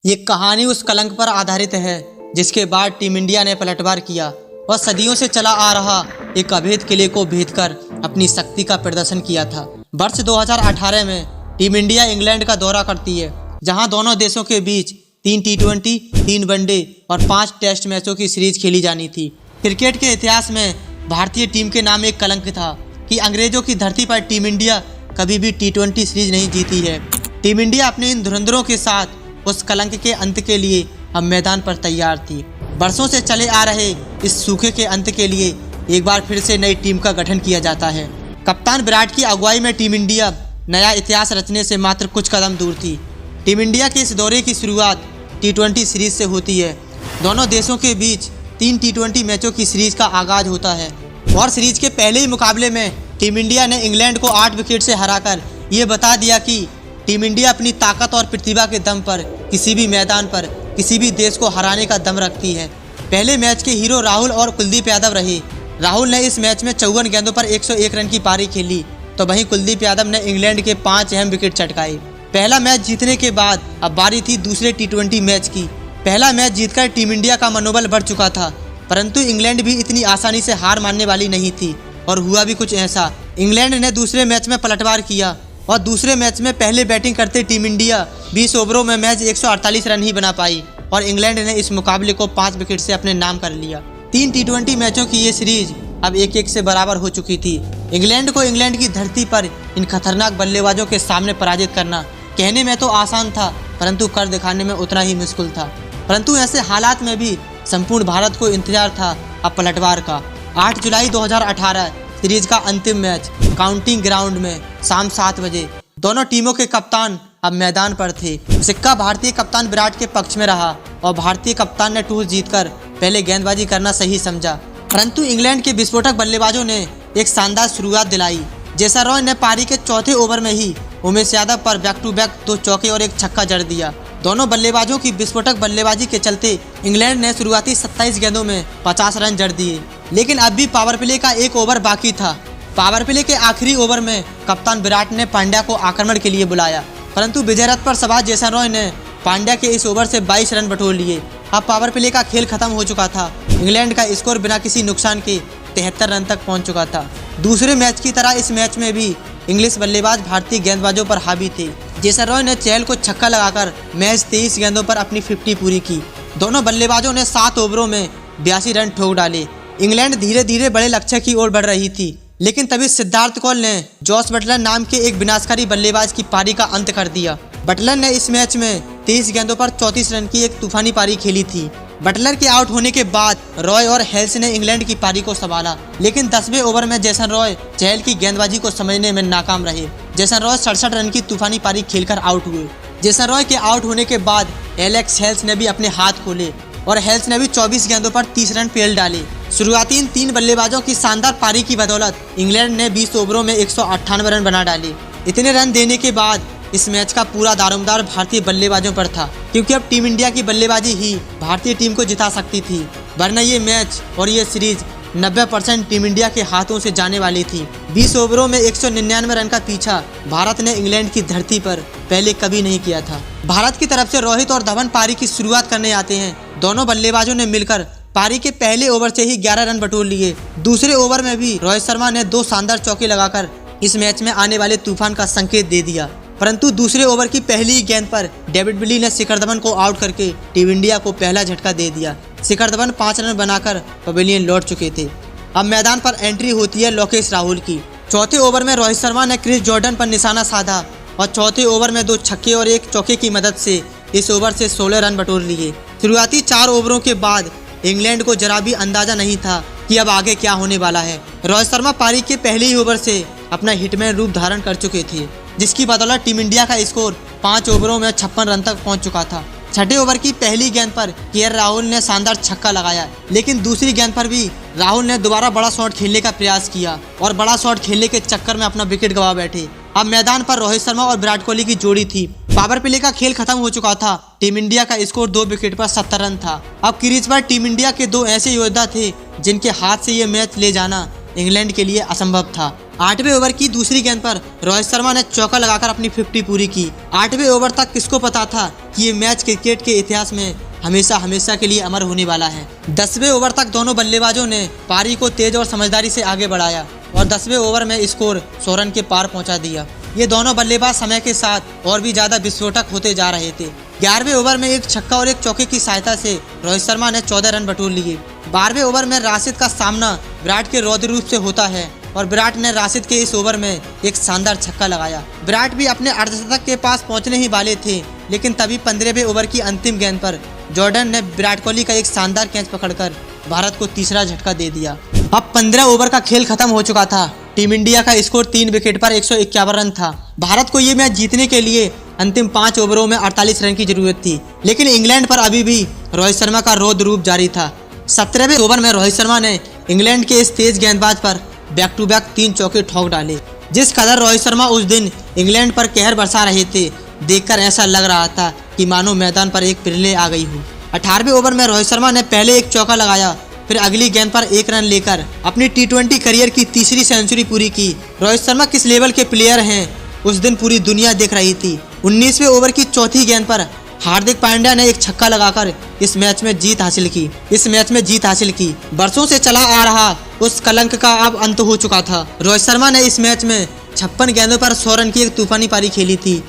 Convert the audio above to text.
ये कहानी उस कलंक पर आधारित है जिसके बाद टीम इंडिया ने पलटवार किया और सदियों से चला आ रहा एक अभेद किले को भेद कर अपनी शक्ति का प्रदर्शन किया था। वर्ष 2018 में टीम इंडिया इंग्लैंड का दौरा करती है, जहां दोनों देशों के बीच 3 T20, 3 वनडे और 5 टेस्ट मैचों की सीरीज खेली जानी थी। क्रिकेट के इतिहास में भारतीय टीम के नाम एक कलंक था कि अंग्रेजों की धरती पर टीम इंडिया कभी भी T20 सीरीज नहीं जीती है। टीम इंडिया अपने इन धुरंधरों के साथ उस कलंक के अंत के लिए अब मैदान पर तैयार थी। वर्षों से चले आ रहे इस सूखे के अंत के लिए एक बार फिर से नई टीम का गठन किया जाता है। कप्तान विराट की अगुवाई में टीम इंडिया नया इतिहास रचने से मात्र कुछ कदम दूर थी। टीम इंडिया के इस दौरे की शुरुआत T20 सीरीज से होती है। दोनों देशों के बीच 3 T20 मैचों की सीरीज का आगाज होता है और सीरीज के पहले ही मुकाबले में टीम इंडिया ने इंग्लैंड को 8 विकेट से हराकर ये बता दिया कि टीम इंडिया अपनी ताकत और प्रतिभा के दम पर किसी भी मैदान पर किसी भी देश को हराने का दम रखती है। पहले मैच के हीरो राहुल और कुलदीप यादव रहे। राहुल ने इस मैच में 54 गेंदों पर 101 रन की पारी खेली, तो वहीं कुलदीप यादव ने इंग्लैंड के 5 अहम विकेट चटकाए। पहला मैच जीतने के बाद अब बारी थी दूसरे T20 मैच की। पहला मैच जीतकर टीम इंडिया का मनोबल बढ़ चुका था, परंतु इंग्लैंड भी इतनी आसानी से हार मानने वाली नहीं थी और हुआ भी कुछ ऐसा। इंग्लैंड ने दूसरे मैच में पलटवार किया और दूसरे मैच में पहले बैटिंग करते टीम इंडिया 20 ओवरों में मैच 148 रन ही बना पाई और इंग्लैंड ने इस मुकाबले को 5 विकेट से अपने नाम कर लिया। 3 T20 मैचों की ये सीरीज अब 1-1 से बराबर हो चुकी थी। इंग्लैंड को इंग्लैंड की धरती पर इन खतरनाक बल्लेबाजों के सामने पराजित करना कहने में तो आसान था, परंतु कर दिखाने में उतना ही मुश्किल था। परंतु ऐसे हालात में भी संपूर्ण भारत को इंतजार था अब पलटवार का। 8 जुलाई 2018 सीरीज का अंतिम मैच काउंटिंग ग्राउंड में शाम 7 बजे। दोनों टीमों के कप्तान अब मैदान पर थे। सिक्का भारतीय कप्तान विराट के पक्ष में रहा और भारतीय कप्तान ने टॉस जीतकर पहले गेंदबाजी करना सही समझा, परंतु इंग्लैंड के विस्फोटक बल्लेबाजों ने एक शानदार शुरुआत दिलाई। जेसन रॉय ने पारी के चौथे ओवर में ही उमेश यादव पर बैक टू बैक 2 चौके और 1 छक्का जड़ दिया। दोनों बल्लेबाजों की विस्फोटक बल्लेबाजी के चलते इंग्लैंड ने शुरुआती 27 गेंदों में 50 रन जड़ दिए, लेकिन अब भी पावर प्ले का 1 ओवर बाकी था। पावर प्ले के आखिरी ओवर में कप्तान विराट ने पांड्या को आक्रमण के लिए बुलाया, परंतु विजय रथ पर सवार जेसन रॉय ने पांड्या के इस ओवर से 22 रन बटोर लिए। अब पावर प्ले का खेल खत्म हो चुका था। इंग्लैंड का स्कोर बिना किसी नुकसान के 73 रन तक पहुंच चुका था। दूसरे मैच की तरह इस मैच में भी इंग्लिश बल्लेबाज भारतीय गेंदबाजों पर हावी थे। जेसन रॉय ने चहल को छक्का लगाकर मैच 23 गेंदों पर अपनी 50 पूरी की। दोनों बल्लेबाजों ने 7 ओवरों में 82 रन ठोक डाले। इंग्लैंड धीरे धीरे बड़े लक्ष्य की ओर बढ़ रही थी, लेकिन तभी सिद्धार्थ कौल ने जॉस बटलर नाम के एक विनाशकारी बल्लेबाज की पारी का अंत कर दिया। बटलर ने इस मैच में 23 गेंदों पर 34 रन की एक तूफानी पारी खेली थी। बटलर के आउट होने के बाद रॉय और हेल्स ने इंग्लैंड की पारी को संभाला, लेकिन 10वें ओवर में जेसन रॉय चहल की गेंदबाजी को समझने में नाकाम रहे। जेसन रॉय 67 रन की तूफानी पारी खेलकर आउट हुए। जेसन रॉय के आउट होने के बाद एलेक्स हेल्स ने भी अपने हाथ खोले और हेल्स ने भी 24 गेंदों पर 30 रन पेल डाले। शुरुआती इन 3 बल्लेबाजों की शानदार पारी की बदौलत इंग्लैंड ने 20 ओवरों में 198 रन बना डाले। इतने रन देने के बाद इस मैच का पूरा दारोमदार भारतीय बल्लेबाजों पर था, क्योंकि अब टीम इंडिया की बल्लेबाजी ही भारतीय टीम को जिता सकती थी, वरना ये मैच और ये सीरीज 90% टीम इंडिया के हाथों से जाने वाली थी। 20 ओवरों में 199 रन का पीछा भारत ने इंग्लैंड की धरती पर पहले कभी नहीं किया था। भारत की तरफ से रोहित और धवन पारी की शुरुआत करने आते हैं। दोनों बल्लेबाजों ने मिलकर पारी के पहले ओवर से ही 11 रन बटोर लिए। दूसरे ओवर में भी रोहित शर्मा ने 2 शानदार चौके लगाकर इस मैच में आने वाले तूफान का संकेत दे दिया, परंतु दूसरे ओवर की पहली ही गेंद पर डेविड विली ने शिखर धवन को आउट करके टीम इंडिया को पहला झटका दे दिया। शिखर धवन 5 रन बनाकर पवेलियन लौट चुके थे। अब मैदान पर एंट्री होती है लोकेश राहुल की। चौथे ओवर में रोहित शर्मा ने क्रिस जॉर्डन पर निशाना साधा और चौथे ओवर में 2 छक्के और 1 चौके की मदद से इस ओवर से 16 रन बटोर लिए। शुरुआती 4 ओवरों के बाद इंग्लैंड को जरा भी अंदाजा नहीं था कि अब आगे क्या होने वाला है। रोहित शर्मा पारी के पहले ही ओवर से अपना हिटमैन रूप धारण कर चुके थे, जिसकी बदौलत टीम इंडिया का स्कोर 5 ओवरों में 56 रन तक पहुंच चुका था। छठे ओवर की पहली गेंद पर केएल राहुल ने शानदार छक्का लगाया, लेकिन दूसरी गेंद पर भी राहुल ने दोबारा बड़ा शॉट खेलने का प्रयास किया और बड़ा शॉट खेलने के चक्कर में अपना विकेट गंवा बैठे। अब मैदान पर रोहित शर्मा और विराट कोहली की जोड़ी थी। पावर प्ले का खेल खत्म हो चुका था। टीम इंडिया का स्कोर 2 विकेट पर 70 रन था। अब क्रीज पर टीम इंडिया के 2 ऐसे योद्धा थे जिनके हाथ से ये मैच ले जाना इंग्लैंड के लिए असंभव था। 8वें ओवर की दूसरी गेंद पर रोहित शर्मा ने चौका लगाकर अपनी 50 पूरी की। 8वें ओवर तक किसको पता था कि ये मैच क्रिकेट के इतिहास में हमेशा हमेशा के लिए अमर होने वाला है। 10वें ओवर तक दोनों बल्लेबाजों ने पारी को तेज और समझदारी से आगे बढ़ाया और 10वें ओवर में स्कोर 100 रन के पार पहुंचा दिया। ये दोनों बल्लेबाज समय के साथ और भी ज्यादा विस्फोटक होते जा रहे थे। 11वें ओवर में एक छक्का और एक चौके की सहायता से रोहित शर्मा ने 14 रन बटोर लिए। 12वें ओवर में राशिद का सामना विराट के रौद्र रूप से होता है और विराट ने राशिद के इस ओवर में एक शानदार छक्का लगाया। विराट भी अपने अर्धशतक के पास पहुंचने ही वाले थे, लेकिन तभी 15वें ओवर की अंतिम गेंद पर जॉर्डन ने विराट कोहली का एक शानदार कैच पकड़कर भारत को तीसरा झटका दे दिया। अब 15 ओवर का खेल खत्म हो चुका था। टीम इंडिया का स्कोर 3 विकेट पर 151 रन था। भारत को ये मैच जीतने के लिए अंतिम 5 ओवरों में 48 रन की जरूरत थी, लेकिन इंग्लैंड पर अभी भी रोहित शर्मा का रौद्र रूप जारी था। 17वें ओवर में रोहित शर्मा ने इंग्लैंड के इस तेज गेंदबाज पर बैक टू बैक 3 चौके ठोक डाले। जिस कदर रोहित शर्मा उस दिन इंग्लैंड पर कहर बरसा रहे थे, देखकर ऐसा लग रहा था कि मानो मैदान पर एक पिरले आ गई हो। 18वें ओवर में रोहित शर्मा ने पहले एक चौका लगाया, फिर अगली गेंद पर 1 रन लेकर अपनी T20 करियर की तीसरी सेंचुरी पूरी की। रोहित शर्मा किस लेवल के प्लेयर हैं उस दिन पूरी दुनिया देख रही थी। 19वें ओवर की चौथी गेंद पर हार्दिक पांड्या ने एक छक्का लगाकर इस मैच में जीत हासिल की। बरसों से चला आ रहा उस कलंक का अब अंत हो चुका था। रोहित शर्मा ने इस मैच में 56 गेंदों पर 100 रन की एक तूफानी पारी खेली थी।